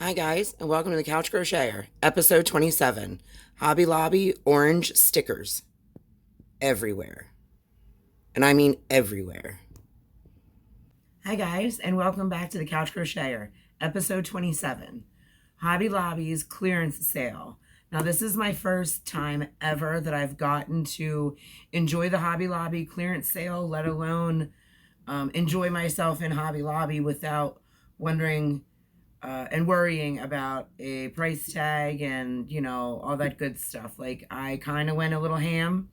Hi guys, and welcome to the Couch Crocheter, episode 27. Hobby Lobby orange stickers. Everywhere. And I mean everywhere. Hi guys, and welcome back to the Couch Crocheter, episode 27. Hobby Lobby's clearance sale. Now this is my first time ever that I've gotten to enjoy the Hobby Lobby clearance sale, let alone enjoy myself in Hobby Lobby without wondering and worrying about a price tag and, you know, all that good stuff. Like, I kind of went a little ham.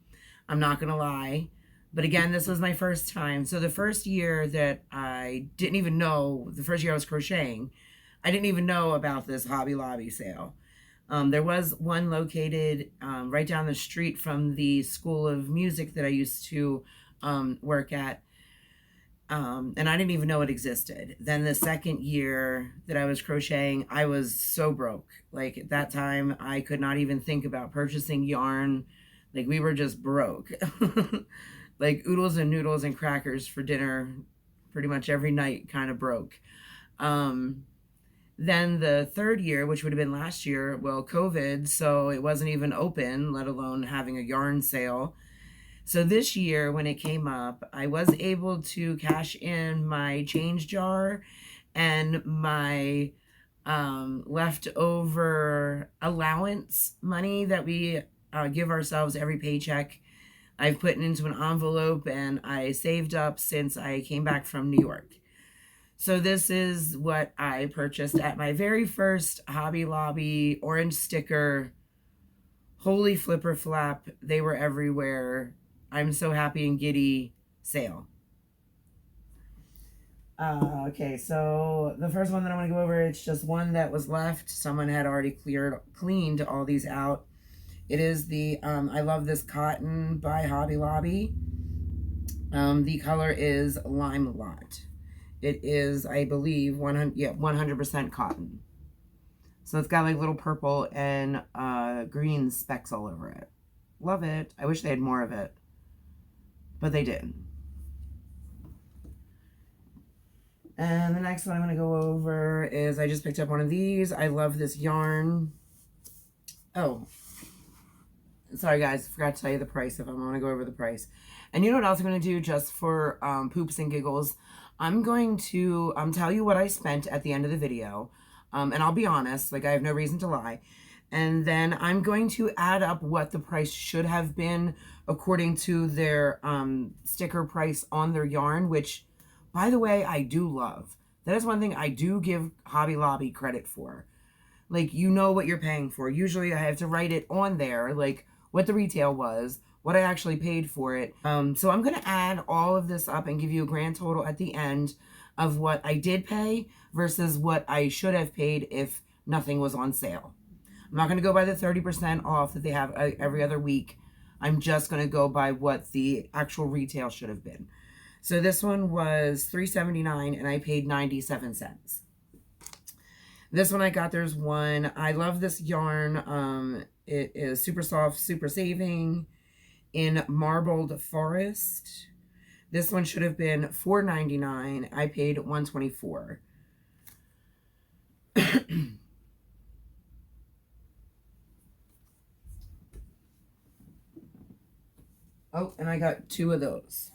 I'm not going to lie. But again, this was my first time. So the first year that I didn't even know, the first year I was crocheting, I didn't even know about this Hobby Lobby sale. There was one located right down the street from the School of Music that I used to work at. And I didn't even know it existed. Then the second year that I was crocheting, I was so broke. Like at that time, I could not even think about purchasing yarn. Like we were just broke. Like oodles and noodles and crackers for dinner pretty much every night, kind of broke. Then the third year, which would have been last year, well, COVID, so it wasn't even open, let alone having a yarn sale. So this year, when it came up, I was able to cash in my change jar and my leftover allowance money that we give ourselves every paycheck. I've put it into an envelope and I saved up since I came back from New York. So this is what I purchased at my very first Hobby Lobby orange sticker. Holy flipper flap, they were everywhere. I'm so happy and giddy sale. Okay, so the first one that I want to go over, it's just one that was left. Someone had already cleaned all these out. It is the I Love This Cotton by Hobby Lobby. The color is Lime Lot. It is, I believe, 100% cotton. So it's got like little purple and green specks all over it. Love it. I wish they had more of it, but they did. And the next one I'm going to go over is I just picked up one of these. I love this yarn. Oh, sorry guys, forgot to tell you the price if I want to go over the price. And you know what else I'm going to do just for poops and giggles? I'm going to tell you what I spent at the end of the video. And I'll be honest, like I have no reason to lie. And then I'm going to add up what the price should have been according to their sticker price on their yarn, which, by the way, I do love. That is one thing I do give Hobby Lobby credit for. Like, you know what you're paying for. Usually I have to write it on there, like what the retail was, what I actually paid for it. So I'm going to add all of this up and give you a grand total at the end of what I did pay versus what I should have paid if nothing was on sale. I'm not going to go by the 30% off that they have every other week. I'm just going to go by what the actual retail should have been. So this one was $3.79 and I paid 97 cents. This one I got, there's one. I love this yarn. It is super soft, super saving in marbled forest. This one should have been $4.99. I paid $1.24. Oh, and I got two of those.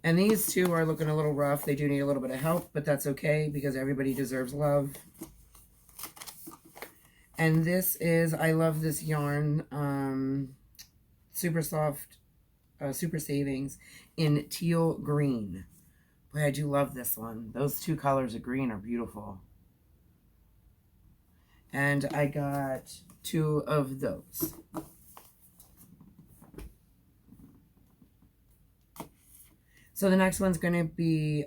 And these two are looking a little rough. They do need a little bit of help, but that's okay because everybody deserves love. And this is, I love this yarn, super soft, super savings in teal green. Boy, I do love this one. Those two colors of green are beautiful. And I got two of those. So the next one's going to be,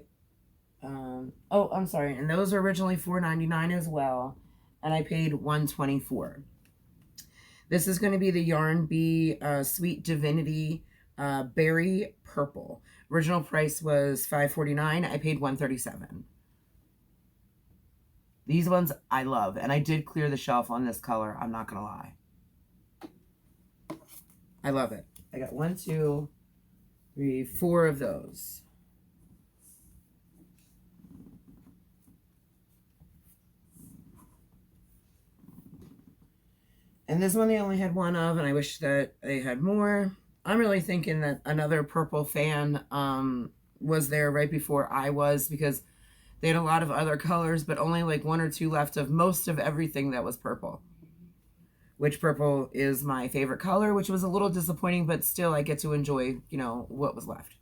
oh, I'm sorry. And those are originally $4.99 as well. And I paid $1.24. This is going to be the Yarn Bee Sweet Divinity Berry Purple. Original price was $5.49. I paid $1.37. These ones I love. And I did clear the shelf on this color. I'm not going to lie. I love it. I got 1, 2, 3, 4 of those. And this one they only had one of, and I wish that they had more. I'm really thinking that another purple fan was there right before I was, because they had a lot of other colors, but only like one or two left of most of everything that was purple. Which purple is my favorite color, which was a little disappointing, but still I get to enjoy, you know, what was left.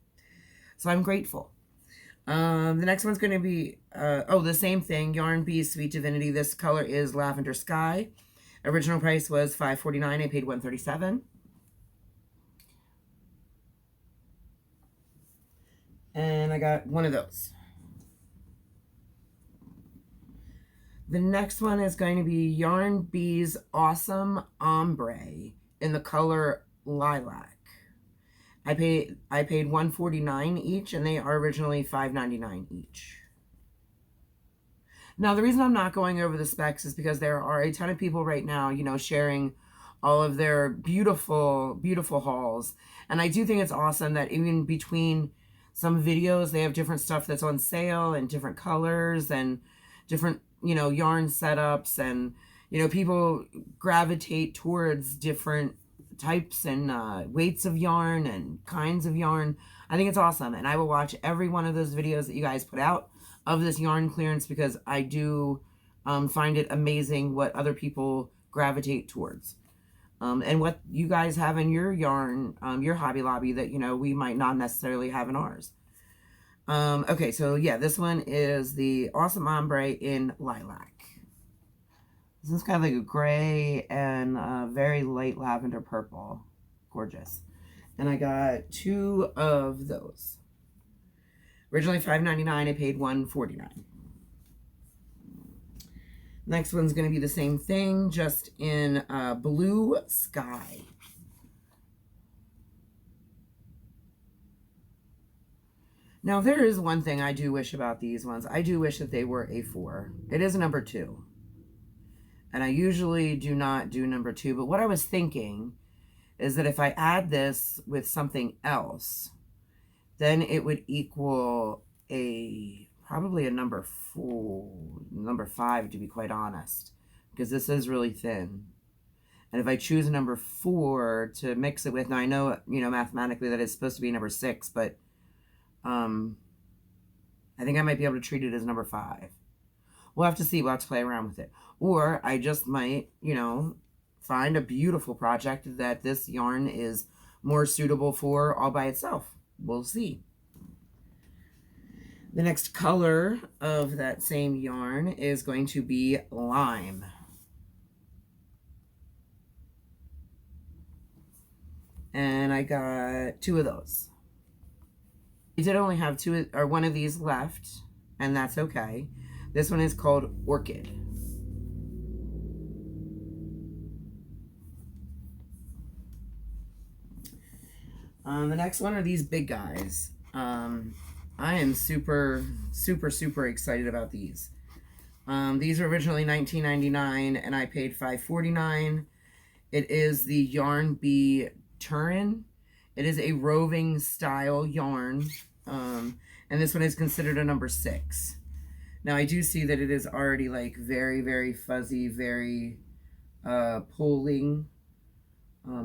So I'm grateful. The next one's going to be, the same thing, Yarn Bee Sweet Divinity. This color is Lavender Sky. Original price was $5.49. I paid $1.37. And I got one of those. The next one is going to be Yarn Bee's Awesome Ombre in the color Lilac. I paid $1.49 each, and they are originally $5.99 each. Now, the reason I'm not going over the specs is because there are a ton of people right now, you know, sharing all of their beautiful, beautiful hauls. And I do think it's awesome that even between some videos, they have different stuff that's on sale and different colors and different, you know, yarn setups, and, you know, people gravitate towards different types and weights of yarn and kinds of yarn. I think it's awesome, and I will watch every one of those videos that you guys put out of this yarn clearance, because I do find it amazing what other people gravitate towards, and what you guys have in your yarn, your Hobby Lobby, that, you know, we might not necessarily have in ours. Okay, so yeah, this one is the Awesome Ombre in Lilac. This is kind of like a gray and very light lavender purple. Gorgeous. And I got two of those. Originally $5.99, I paid $1.49. Next one's going to be the same thing, just in Blue Sky. Now, there is one thing I do wish about these ones. I do wish that they were a 4. It is a number 2. And I usually do not do number 2. But what I was thinking is that if I add this with something else, then it would equal probably a number 4, number 5, to be quite honest. Because this is really thin. And if I choose a number 4 to mix it with, now I know, you know, mathematically that it's supposed to be number 6, but I think I might be able to treat it as number 5. We'll have to see. We'll have to play around with it. Or I just might, you know, find a beautiful project that this yarn is more suitable for all by itself. We'll see. The next color of that same yarn is going to be Lime. And I got 2 of those. I did only have 2 or 1 of these left, and that's okay. This one is called Orchid. The next one are these big guys. I am super, super, super excited about these. These were originally $19.99, and I paid $5.49. It is the Yarn Bee Turin. It is a roving style yarn, and this one is considered a number 6. Now, I do see that it is already like very, very fuzzy, very pulling.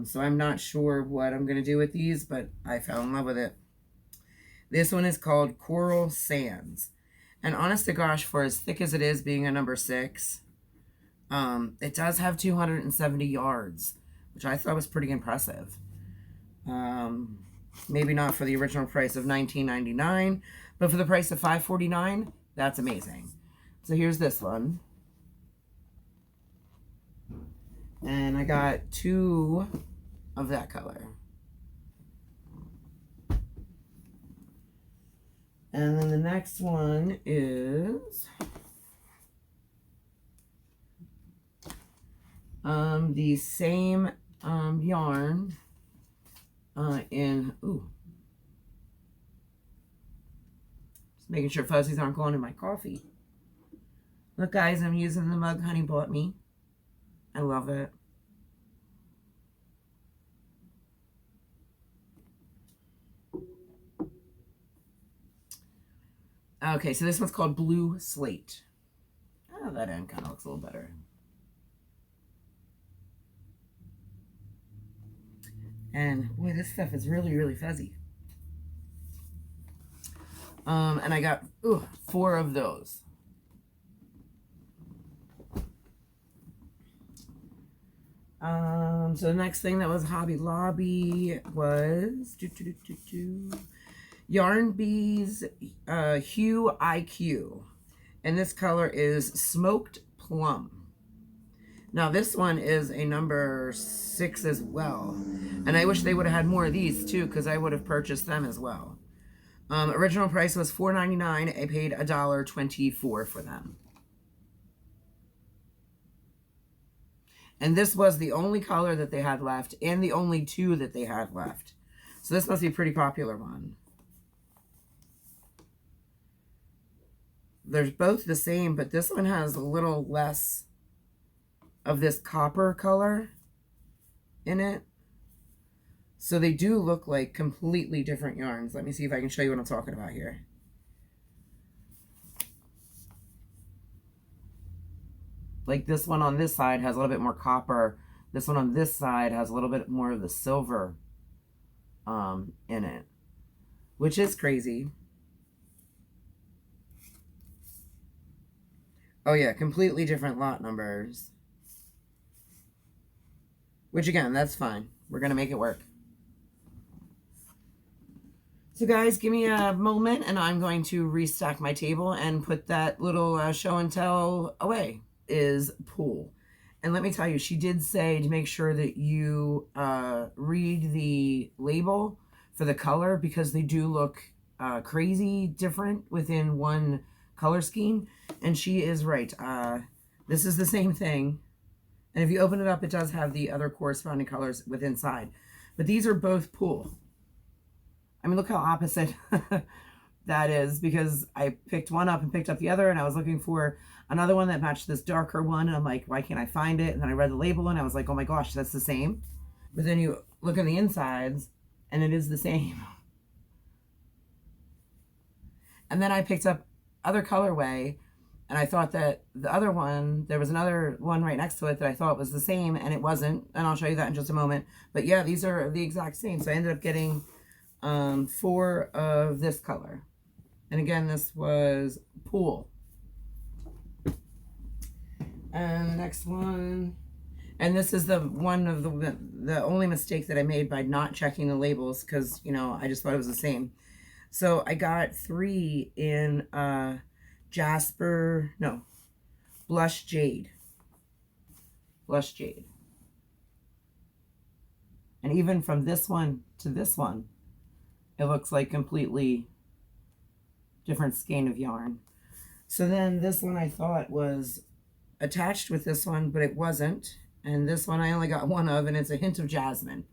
So I'm not sure what I'm going to do with these, but I fell in love with it. This one is called Coral Sands. And honest to gosh, for as thick as it is, being a number 6, it does have 270 yards, which I thought was pretty impressive. Maybe not for the original price of $19.99, but for the price of $5.49, that's amazing. So here's this one. And I got 2 of that color. And then the next one is the same yarn in, just making sure fuzzies aren't going in my coffee. Look, guys, I'm using the mug Honey bought me. I love it. Okay, so this one's called Blue Slate. Oh, that end kind of looks a little better. And boy, this stuff is really, really fuzzy. And I got 4 of those. So the next thing that was Hobby Lobby was Yarn Bees Hue IQ. And this color is Smoked Plum. Now this one is a number 6 as well. And I wish they would have had more of these too, because I would have purchased them as well. Original price was $4.99. I paid $1.24 for them. And this was the only color that they had left and the only 2 that they had left. So this must be a pretty popular one. They're both the same, but this one has a little less of this copper color in it. So they do look like completely different yarns. Let me see if I can show you what I'm talking about here. Like this one on this side has a little bit more copper. This one on this side has a little bit more of the silver in it, which is crazy. Oh yeah, completely different lot numbers. Which again, that's fine. We're gonna make it work. So guys, give me a moment and I'm going to restock my table and put that little show and tell away. Is Pool. And let me tell you, she did say to make sure that you read the label for the color, because they do look crazy different within one color scheme. And she is right. This is the same thing. And if you open it up, it does have the other corresponding colors within inside. But these are both Pool. I mean, look how opposite that is, because I picked one up and picked up the other, and I was looking for another one that matched this darker one, and I'm like, why can't I find it? And then I read the label and I was like, oh my gosh, that's the same. But then you look on the insides and it is the same. And then I picked up other colorway, and I thought that the other one, there was another one right next to it that I thought was the same, and it wasn't. And I'll show you that in just a moment. But yeah, these are the exact same. So I ended up getting 4 of this color. And again, this was Pool. And the next one, and this is the one of the only mistake that I made by not checking the labels, because, you know, I just thought it was the same. So I got 3 in Blush Jade. Blush Jade. And even from this one to this one, it looks like completely different skein of yarn. So then this one I thought was attached with this one, but it wasn't. And this one I only got 1 of, and it's a hint of jasmine.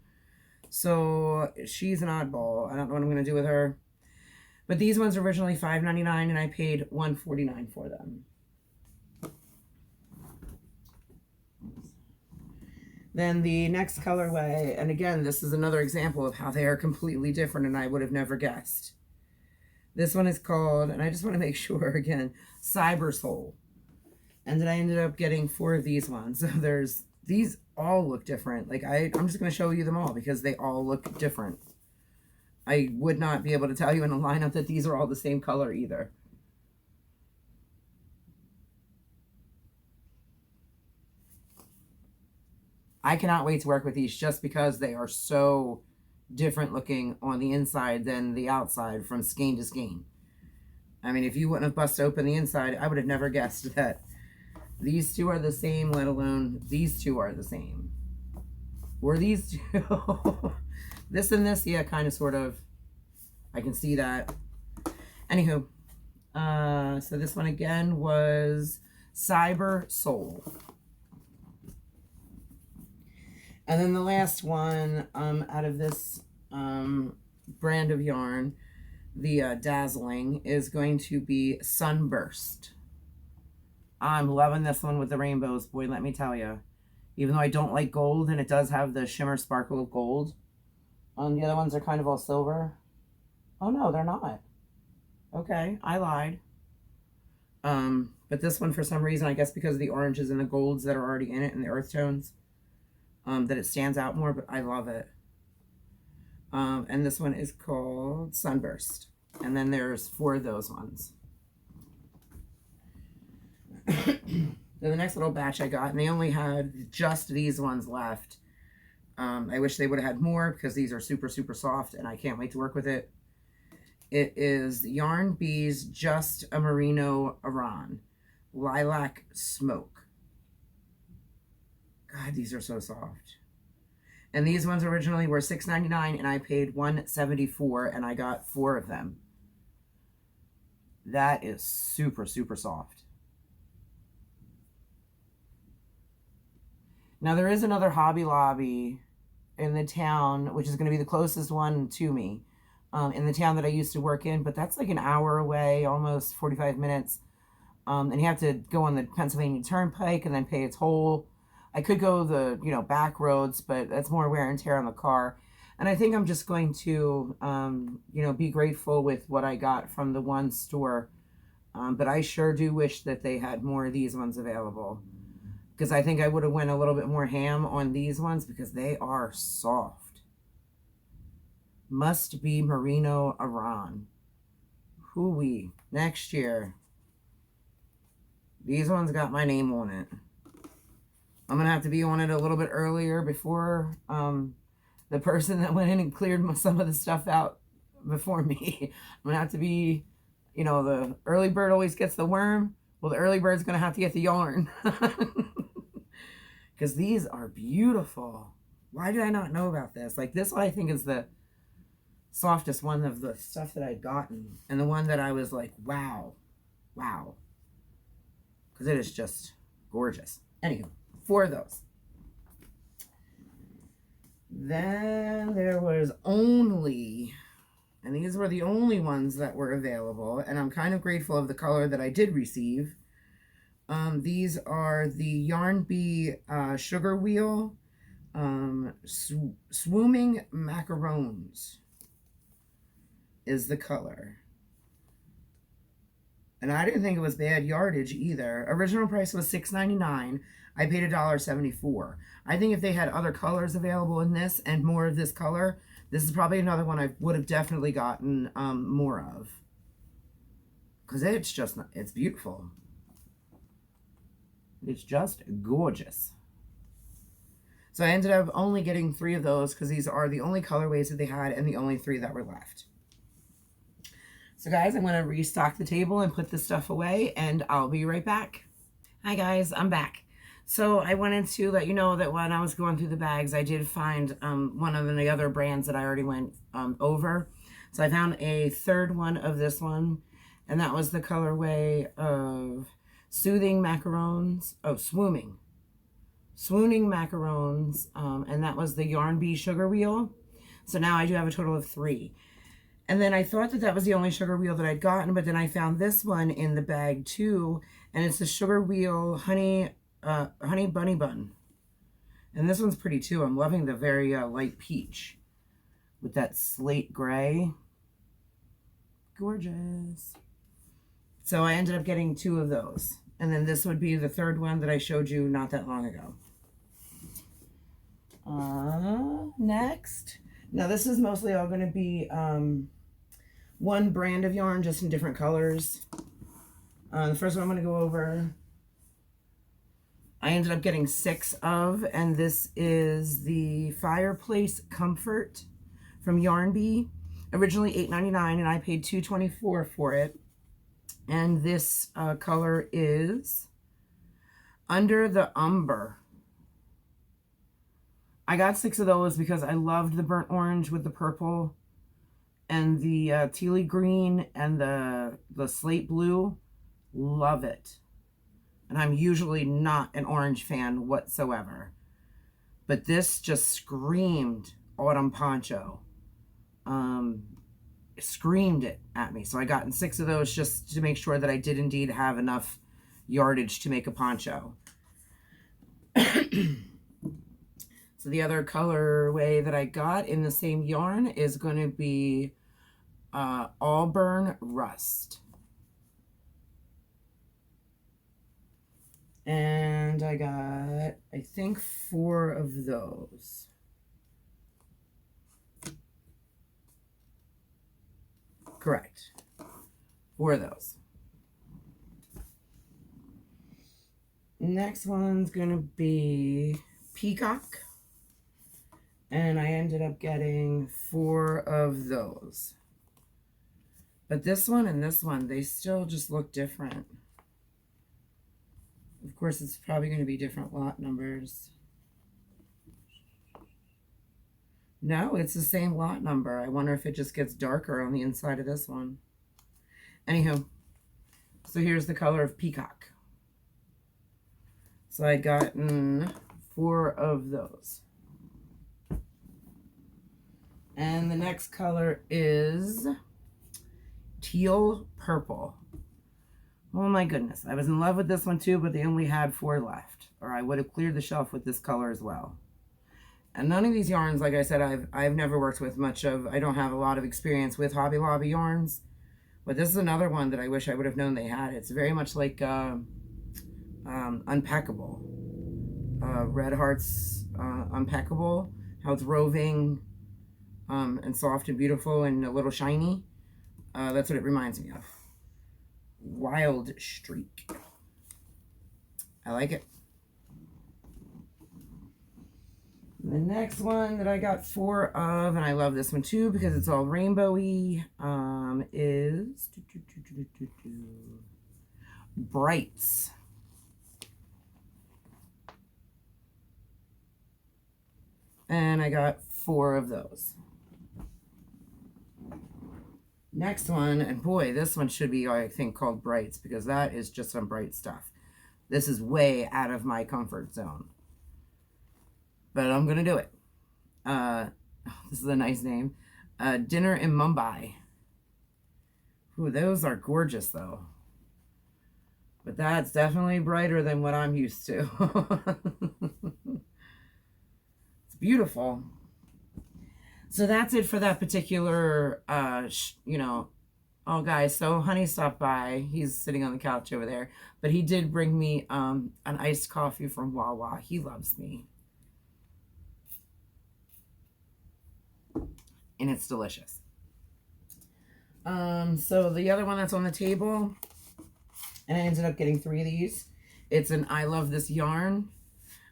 So she's an oddball. I don't know what I'm going to do with her. But these ones were originally $5.99, and I paid $1.49 for them. Then the next colorway, and again, this is another example of how they are completely different, and I would have never guessed. This one is called, and I just want to make sure again, Cyber Soul. And then I ended up getting 4 of these ones. So these all look different. Like I'm just going to show you them all because they all look different. I would not be able to tell you in a lineup that these are all the same color either. I cannot wait to work with these just because they are so different looking on the inside than the outside from skein to skein. I mean, if you wouldn't have busted open the inside, I would have never guessed that these 2 are the same, let alone these 2 are the same. Or these 2. This and this, yeah, kind of, sort of. I can see that. Anywho, so this one again was Cyber Soul. And then the last one out of this brand of yarn, the Dazzling, is going to be Sunburst. I'm loving this one with the rainbows, boy, let me tell you. Even though I don't like gold, and it does have the shimmer sparkle of gold. The other ones are kind of all silver. Oh no, they're not. Okay, I lied. But this one, for some reason, I guess because of the oranges and the golds that are already in it and the earth tones, that it stands out more, but I love it. And this one is called Sunburst. And then there's 4 of those ones. Then the next little batch I got, and they only had just these ones left. I wish they would have had more because these are super, super soft and I can't wait to work with it. It is Yarn Bees Just a Merino Aran Lilac Smoke. God, these are so soft. And these ones originally were $6.99 and I paid $1.74 and I got 4 of them. That is super, super soft. Now there is another Hobby Lobby in the town, which is going to be the closest one to me, in the town that I used to work in, but that's like an hour away, almost 45 minutes. And you have to go on the Pennsylvania Turnpike and then pay a toll. I could go the, back roads, but that's more wear and tear on the car. And I think I'm just going to, be grateful with what I got from the one store. But I sure do wish that they had more of these ones available. Because I think I would have went a little bit more ham on these ones because they are soft. Must be Merino Aran. Hooey. Next year. These ones got my name on it. I'm going to have to be on it a little bit earlier before the person that went in and cleared some of the stuff out before me. I'm going to have to be, the early bird always gets the worm. Well, the early bird's going to have to get the yarn. Because these are beautiful. Why did I not know about this? Like, this one I think is the softest one of the stuff that I'd gotten. And the one that I was like, wow. Wow. Because it is just gorgeous. Anywho, 4 of those. Then there was only, and these were the only ones that were available. And I'm kind of grateful of the color that I did receive. These are the Yarn Bee Sugar Wheel Swooming Macarons is the color. And I didn't think it was bad yardage either. Original price was $6.99. I paid $1.74. I think if they had other colors available in this and more of this color, this is probably another one I would have definitely gotten more of. Because it's beautiful. It's just gorgeous. So I ended up only getting 3 of those because these are the only colorways that they had and the only 3 that were left. So guys, I'm going to restock the table and put this stuff away and I'll be right back. Hi guys, I'm back. So I wanted to let you know that when I was going through the bags, I did find one of the other brands that I already went over. So I found a 3rd one of this one, and that was the colorway of Soothing Macarons. Oh, Swooning Macarons. And that was the Yarn Bee Sugar Wheel. So now I do have a total of 3. And then I thought that that was the only sugar wheel that I'd gotten, but then I found this one in the bag too. And it's the Sugar Wheel Honey Bunny Bun. And this one's pretty too. I'm loving the very light peach with that slate gray. Gorgeous. So I ended up getting 2 of those. And then this would be the 3rd one that I showed you not that long ago. Next. Now this is mostly all going to be one brand of yarn, just in different colors. The first one I'm going to go over, I ended up getting 6 of, and this is the Fireplace Comfort from Yarn Bee. Originally $8.99, and I paid $2.24 for it. And this color is Under the Umber. I got 6 of those because I loved the burnt orange with the purple and the tealy green and the slate blue. Love it. And I'm usually not an orange fan whatsoever. But this just screamed autumn poncho. Screamed it at me. So I got 6 of those just to make sure that I did indeed have enough yardage to make a poncho. So the other colorway that I got in the same yarn is going to be Auburn Rust. And I got, I think, 4 of those. Correct. 4 of those. Next one's gonna be Peacock. And I ended up getting 4 of those. But this one and this one, they still just look different. Of course, it's probably going to be different lot numbers. No, it's the same lot number. I wonder if it just gets darker on the inside of this one. Anywho, so here's the color of Peacock. So I'd gotten 4 of those. And the next color is teal purple. Oh my goodness. I was in love with this one too, but they only had 4 left. Or I would have cleared the shelf with this color as well. And none of these yarns, like I said, I've never worked with much of. I don't have a lot of experience with Hobby Lobby yarns. But this is another one that I wish I would have known they had. It's very much like Unpackable. Red Heart's Unpackable. How it's roving and soft and beautiful and a little shiny. That's what it reminds me of. Wild Streak. I like it. The next one that I got 4 of, and I love this one too because it's all rainbowy, is Brights. And I got 4 of those. Next one, and boy, this one should be, I think, called Brights because that is just some bright stuff. This is way out of my comfort zone. But I'm going to do it. This is a nice name. Dinner in Mumbai. Ooh, those are gorgeous, though. But that's definitely brighter than what I'm used to. It's beautiful. So that's it for that particular, you know, oh, guys, so Honey stopped by. He's sitting on the couch over there. But he did bring me an iced coffee from Wawa. He loves me. And it's delicious. So the other one that's on the table, and I ended up getting 3 of these. It's an I Love This Yarn.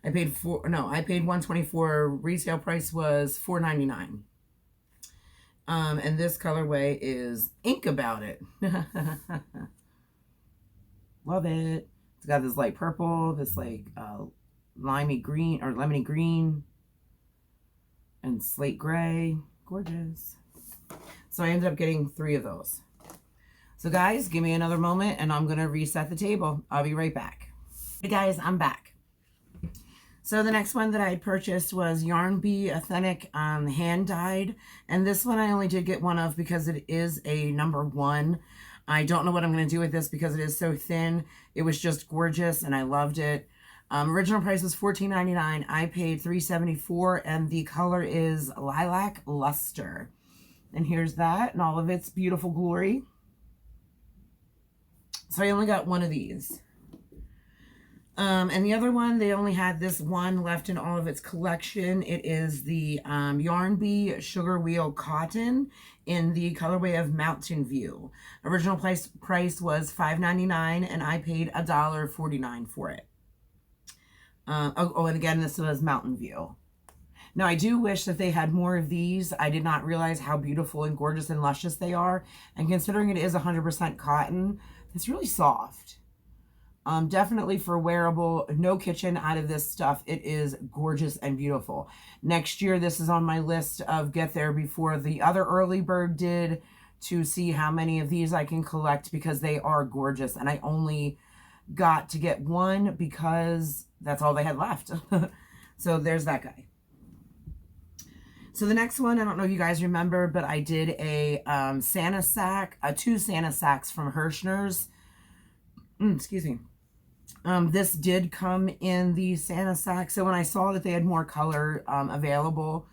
I paid $124. Retail price was $4.99. And this colorway is Ink About It. Love it. It's got this light purple, this like limey green or lemony green, and slate gray. Gorgeous. So I ended up getting 3 of those. So guys, give me another moment and I'm gonna reset the table. I'll be right back. Hey guys, I'm back. So the next one that I had purchased was Yarn Bee Authentic hand dyed. And this one I only did get 1 of because it is a number 1. I don't know what I'm going to do with this because it is so thin. It was just gorgeous and I loved it. Original price was $14.99. I paid $3.74 and the color is Lilac Luster. And here's that in all of its beautiful glory. So I only got 1 of these. And the other one, they only had this one left in all of its collection. It is the Yarn Bee Sugar Wheel Cotton in the colorway of Mountain View. Original price was $5.99 and I paid $1.49 for it. And again, this was Mountain View. Now, I do wish that they had more of these. I did not realize how beautiful and gorgeous and luscious they are. And considering it is 100% cotton, it's really soft. Definitely for wearable, no kitchen out of this stuff. It is gorgeous and beautiful. Next year, this is on my list of get there before the other early bird did to see how many of these I can collect because they are gorgeous. And I only got to get 1 because that's all they had left. So there's that guy. So the next one, I don't know if you guys remember, but I did a Santa sack, 2 Santa sacks from Hirschner's. Excuse me. This did come in the Santa sack. So when I saw that they had more color available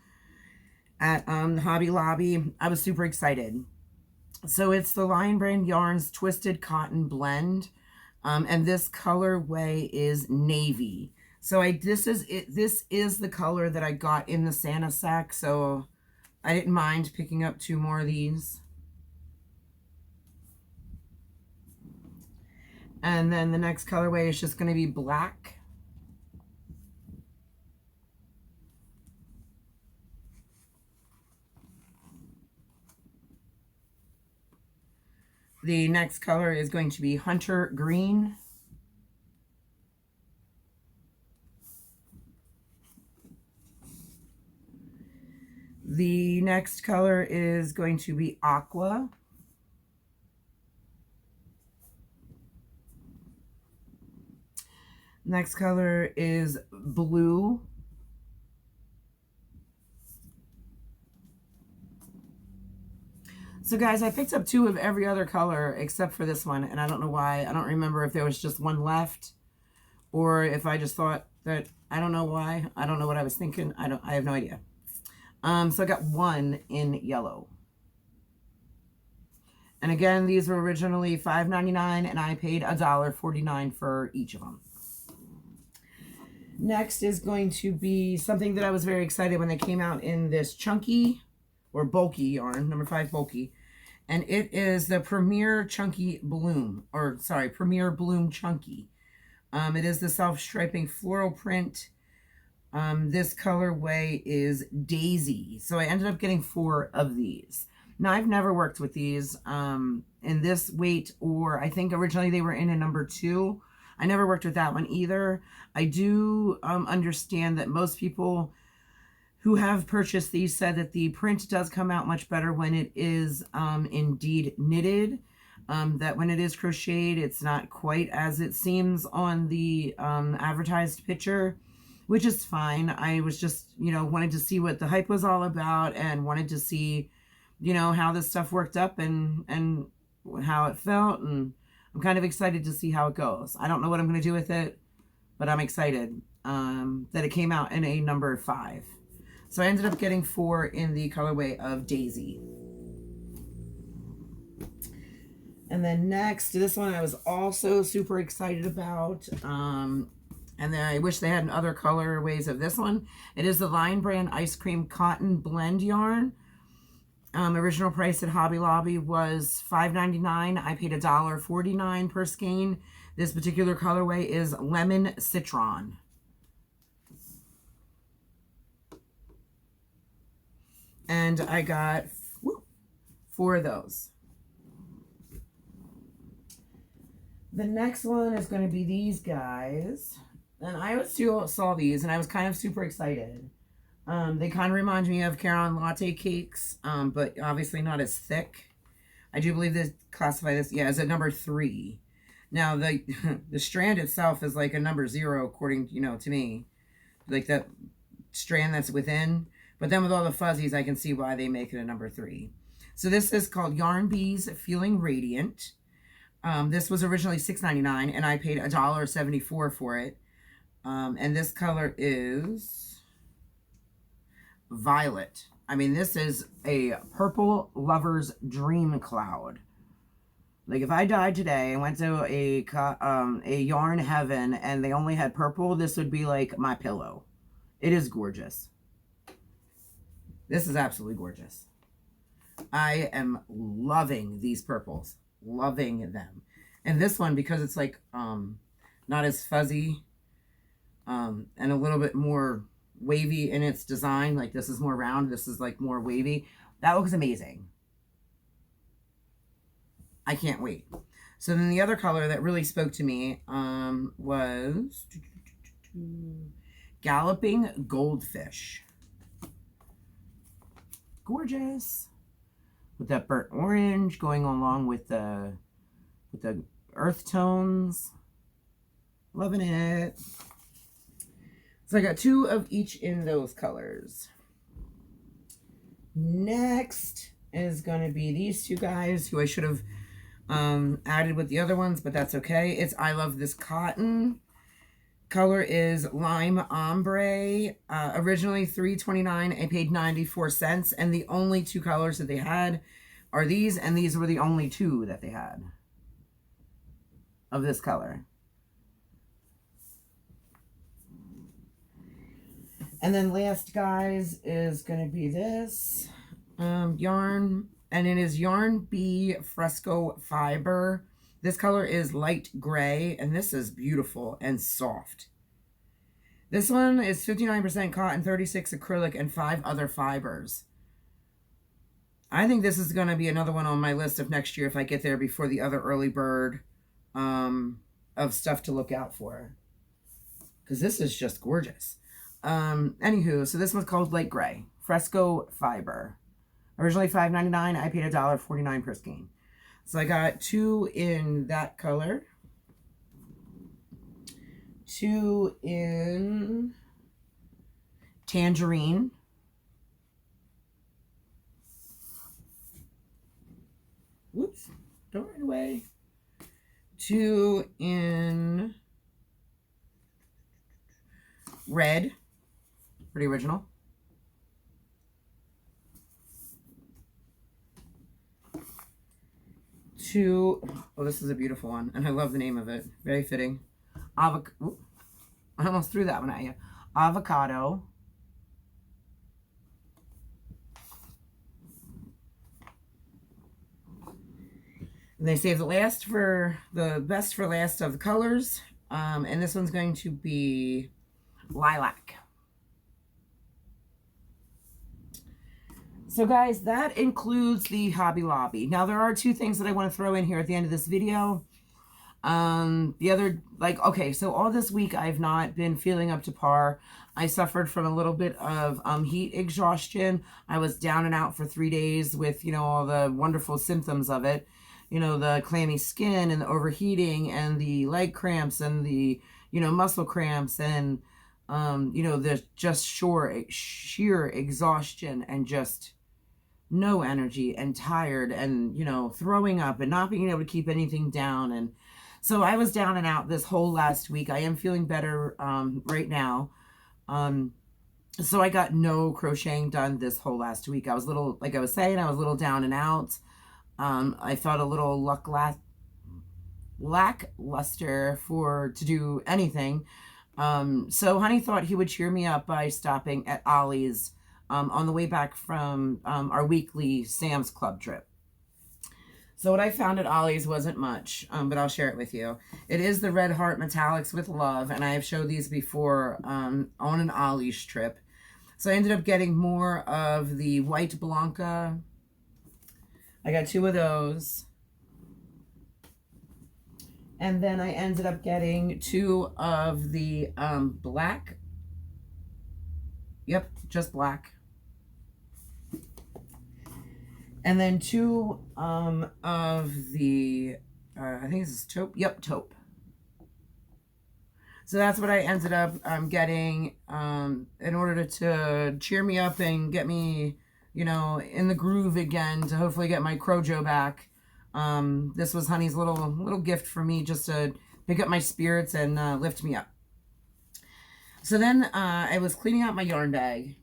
at Hobby Lobby, I was super excited. So it's the Lion Brand Yarns Twisted Cotton Blend. And this colorway is navy. So this is the color that I got in the Santa sack. So I didn't mind picking up 2 more of these. And then the next colorway is just going to be black. The next color is going to be hunter green. The next color is going to be aqua. Next color is blue. So guys, I picked up 2 of every other color except for this one, and I don't know why. I don't remember if there was just one left or if I just thought that, I don't know why. I don't know what I was thinking. I have no idea. So I got 1 in yellow. And again, these were originally $5.99 and I paid $1.49 for each of them. Next is going to be something that I was very excited when they came out in this chunky or bulky yarn, number 5 bulky. And it is the Premier Chunky Bloom, or sorry, Premier Bloom Chunky. It is the self-striping floral print. This colorway is Daisy. So I ended up getting 4 of these. Now, I've never worked with these in this weight, or I think originally they were in a number 2. I never worked with that one either. I do understand that most people who have purchased these said that the print does come out much better when it is indeed knitted. That when it is crocheted, it's not quite as it seems on the advertised picture, which is fine. I was just, you know, wanted to see what the hype was all about and wanted to see, you know, how this stuff worked up and how it felt. And I'm kind of excited to see how it goes. I don't know what I'm going to do with it, but I'm excited that it came out in a number 5. So I ended up getting 4 in the colorway of Daisy. And then next, this one I was also super excited about. And then I wish they had other colorways of this one. It is the Lion Brand Ice Cream Cotton Blend Yarn. Original price at Hobby Lobby was $5.99. I paid $1.49 per skein. This particular colorway is Lemon Citron. And I got 4 of those. The next one is going to be these guys. And I still saw these and I was kind of super excited. They kind of remind me of Caron latte cakes, but obviously not as thick. I do believe they classify this, yeah, as a number 3. Now, the strand itself is like a number 0, according, you know, to me. Like that strand that's within. But then with all the fuzzies, I can see why they make it a number 3. So this is called Yarn Bees Feeling Radiant. This was originally $6.99, and I paid $1.74 for it. And this color is violet. I mean, this is a purple lover's dream cloud. Like if I died today and went to a yarn heaven and they only had purple, this would be like my pillow. It is gorgeous. This is absolutely gorgeous. I am loving these purples. Loving them. And this one, because it's like not as fuzzy and a little bit more wavy in its design. Like this is more round. This is like more wavy. That looks amazing. I can't wait. So then the other color that really spoke to me was Galloping Goldfish. Gorgeous. With that burnt orange going along with the earth tones. Loving it. So I got 2 of each in those colors. Next is going to be these 2 guys who I should have added with the other ones, but that's okay. It's I Love This Cotton. Color is Lime Ombre. Originally $3.29. I paid 94 cents. And the only 2 colors that they had are these. And these were the only 2 that they had of this color. And then last, guys, is going to be this yarn. And it is Yarn Bee Fresco Fiber. This color is light gray, and this is beautiful and soft. This one is 59% cotton, 36 acrylic, and 5 other fibers. I think this is going to be another one on my list of next year if I get there before the other early bird of stuff to look out for. Because this is just gorgeous. Anywho, so this one's called light gray. Fresco fiber. Originally $5.99. I paid $1.49 per skein. So I got 2 in that color. 2 in tangerine. Whoops, don't run away. 2 in red, pretty original. 2, oh, this is a beautiful one, and I love the name of it. Very fitting. I almost threw that one at you. Avocado. And they save the best for last of the colors. And this one's going to be lilac. So guys, that includes the Hobby Lobby. Now there are 2 things that I want to throw in here at the end of this video. The other, okay, so all this week I've not been feeling up to par. I suffered from a little bit of heat exhaustion. I was down and out for 3 days with, all the wonderful symptoms of it. The clammy skin and the overheating and the leg cramps and the, muscle cramps and, the just sheer exhaustion and just no energy and tired and, throwing up and not being able to keep anything down. And so I was down and out this whole last week. I am feeling better right now. So I got no crocheting done this whole last week. I was like I was saying, I was a little down and out. I felt a little lackluster to do anything. So Honey thought he would cheer me up by stopping at Ollie's on the way back from our weekly Sam's Club trip. So what I found at Ollie's wasn't much, but I'll share it with you. It is the Red Heart Metallics with Love, and I have showed these before on an Ollie's trip. So I ended up getting more of the White Blanca. I got 2 of those. And then I ended up getting 2 of the black. Yep, just black. And then 2 of the, I think this is taupe. Yep, taupe. So that's what I ended up getting in order to cheer me up and get me, in the groove again to hopefully get my Crojo back. This was Honey's little gift for me just to pick up my spirits and lift me up. So then I was cleaning out my yarn bag,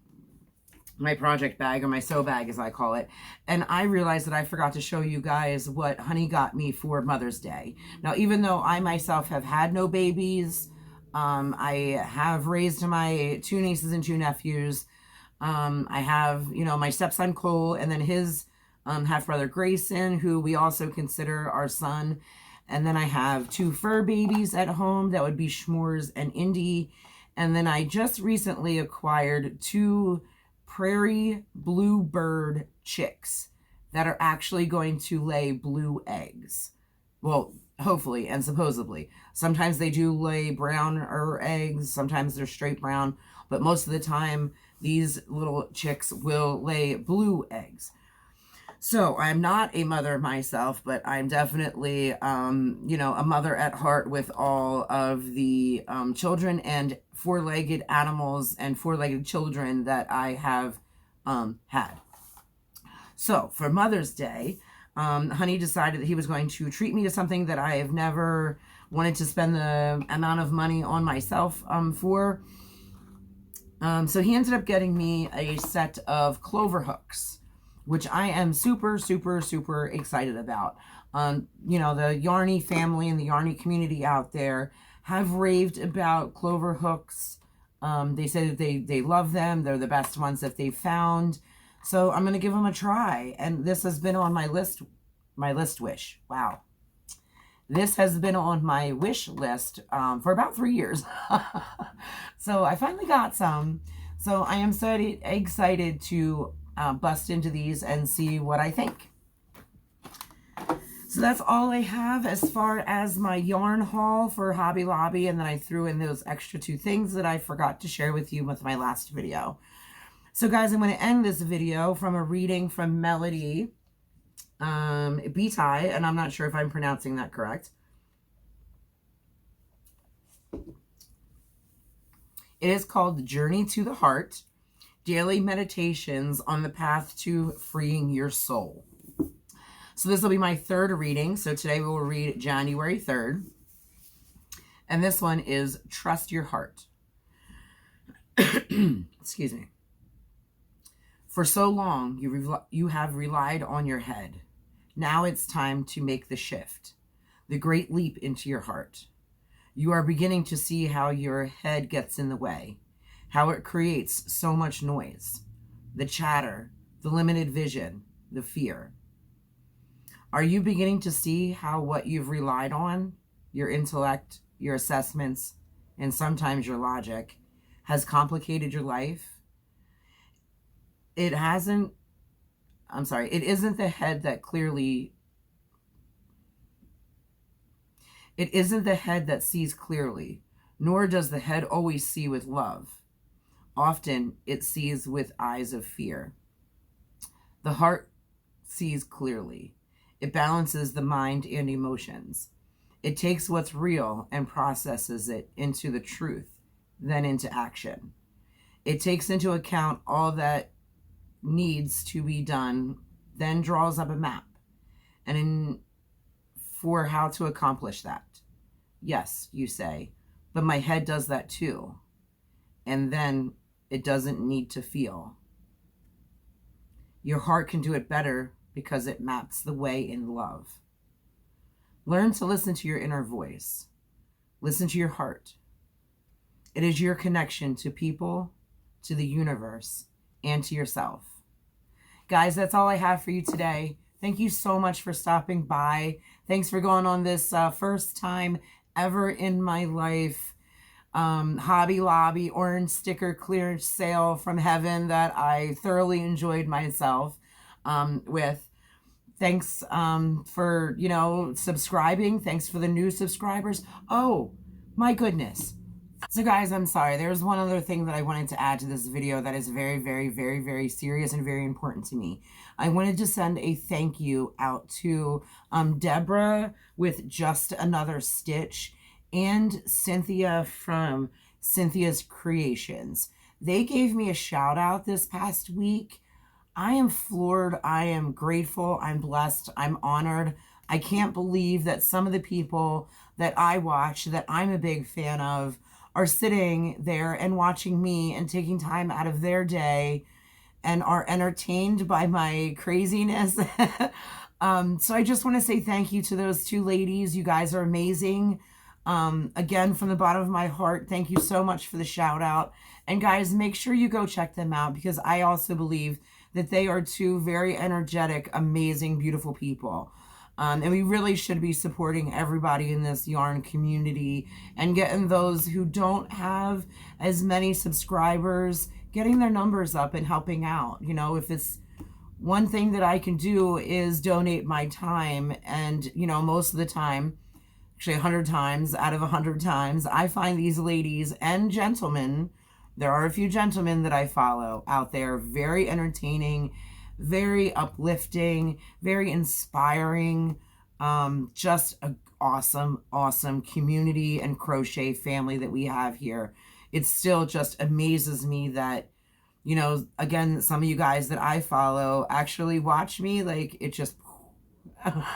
my project bag, or my sew bag as I call it, and I realized that I forgot to show you guys what Honey got me for Mother's Day. Now, even though I myself have had no babies, I have raised my 2 nieces and 2 nephews. I have, my stepson Cole, and then his half-brother Grayson, who we also consider our son. And then I have 2 fur babies at home. That would be Schmores and Indy. And then I just recently acquired 2 prairie bluebird chicks that are actually going to lay blue eggs. Well, hopefully and supposedly. Sometimes they do lay brown or eggs. Sometimes they're straight brown. But most of the time, these little chicks will lay blue eggs. So I'm not a mother myself, but I'm definitely, a mother at heart with all of the children and 4-legged animals and 4-legged children that I have had. So for Mother's Day, Honey decided that he was going to treat me to something that I have never wanted to spend the amount of money on myself for. So he ended up getting me a set of clover hooks, which I am super, super, super excited about. The Yarny family and the Yarny community out there have raved about clover hooks. They say that they love them. They're the best ones that they've found. So I'm going to give them a try. And this has been on my list wish. Wow. This has been on my wish list for about 3 years. So I finally got some. So I am so excited to bust into these and see what I think. So that's all I have as far as my yarn haul for Hobby Lobby. And then I threw in those extra 2 things that I forgot to share with you with my last video. So guys, I'm going to end this video from a reading from Melody Betai, and I'm not sure if I'm pronouncing that correct. It is called Journey to the Heart, Daily Meditations on the Path to Freeing Your Soul. So this will be my 3rd reading. So today we will read January 3rd. And this one is Trust Your Heart. Excuse me. For so long, you have relied on your head. Now it's time to make the shift, the great leap into your heart. You are beginning to see how your head gets in the way, how it creates so much noise, the chatter, the limited vision, the fear. Are you beginning to see how what you've relied on, your intellect, your assessments, and sometimes your logic, has complicated your life? It isn't the head that sees clearly, nor does the head always see with love. Often it sees with eyes of fear. The heart sees clearly. It balances the mind and emotions. It takes what's real and processes it into the truth, then into action. It takes into account all that needs to be done, then draws up a map for how to accomplish that. Yes, you say, but my head does that too. And then it doesn't need to feel. Your heart can do it better because it maps the way in love. Learn to listen to your inner voice. Listen to your heart. It is your connection to people, to the universe, and to yourself. Guys, that's all I have for you today. Thank you so much for stopping by. Thanks for going on this first time ever in my life Hobby Lobby orange sticker clearance sale from heaven that I thoroughly enjoyed myself with. Thanks for, subscribing. Thanks for the new subscribers. Oh, my goodness. So guys, I'm sorry. There's one other thing that I wanted to add to this video that is very, very, very, very serious and very important to me. I wanted to send a thank you out to Deborah with Just Another Stitch and Cynthia from Cynthia's Creations. They gave me a shout out this past week. I am floored. I am grateful. I'm blessed. I'm honored. I can't believe that some of the people that I watch, that I'm a big fan of, are sitting there and watching me and taking time out of their day and are entertained by my craziness. So I just want to say thank you to those 2 ladies. You guys are amazing. Again, from the bottom of my heart, thank you so much for the shout out. And guys, make sure you go check them out because I also believe that they are 2 very energetic, amazing, beautiful people. And we really should be supporting everybody in this yarn community and getting those who don't have as many subscribers, getting their numbers up and helping out. If it's one thing that I can do is donate my time, and, most of the time, actually 100 times out of 100 times, I find these ladies and gentlemen, there are a few gentlemen that I follow out there, very entertaining, very uplifting, very inspiring, just an awesome community and crochet family that we have here. It still just amazes me that, again, some of you guys that I follow actually watch me. Like, it just...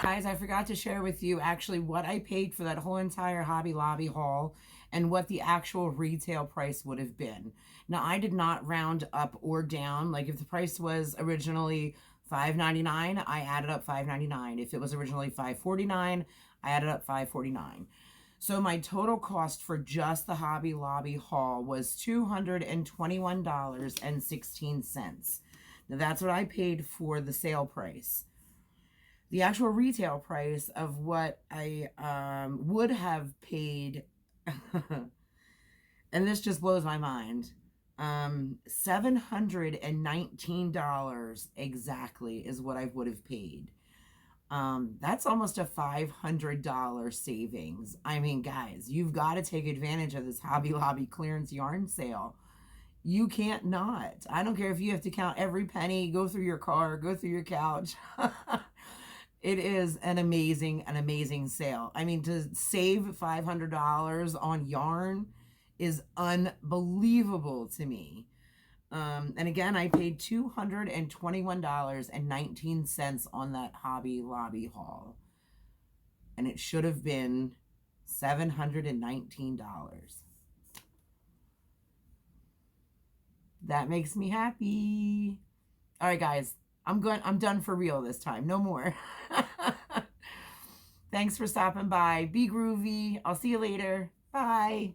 Guys, I forgot to share with you actually what I paid for that whole entire Hobby Lobby haul and what the actual retail price would have been. Now, I did not round up or down. Like, if the price was originally $5.99, I added up $5.99. If it was originally $5.49, I added up $5.49. So my total cost for just the Hobby Lobby haul was $221.16. Now, that's what I paid for the sale price. the actual retail price of what I would have paid, and this just blows my mind. $719 exactly is what I would have paid. That's almost a $500 savings. I mean, guys, you've got to take advantage of this Hobby Lobby clearance yarn sale. You can't not. I don't care if you have to count every penny, go through your car, go through your couch. It is an amazing sale. I mean, to save $500 on yarn is unbelievable to me. And again, I paid $221.19 on that Hobby Lobby haul. And it should have been $719. That makes me happy. All right, guys, I'm done for real this time. No more. Thanks for stopping by. Be groovy. I'll see you later. Bye.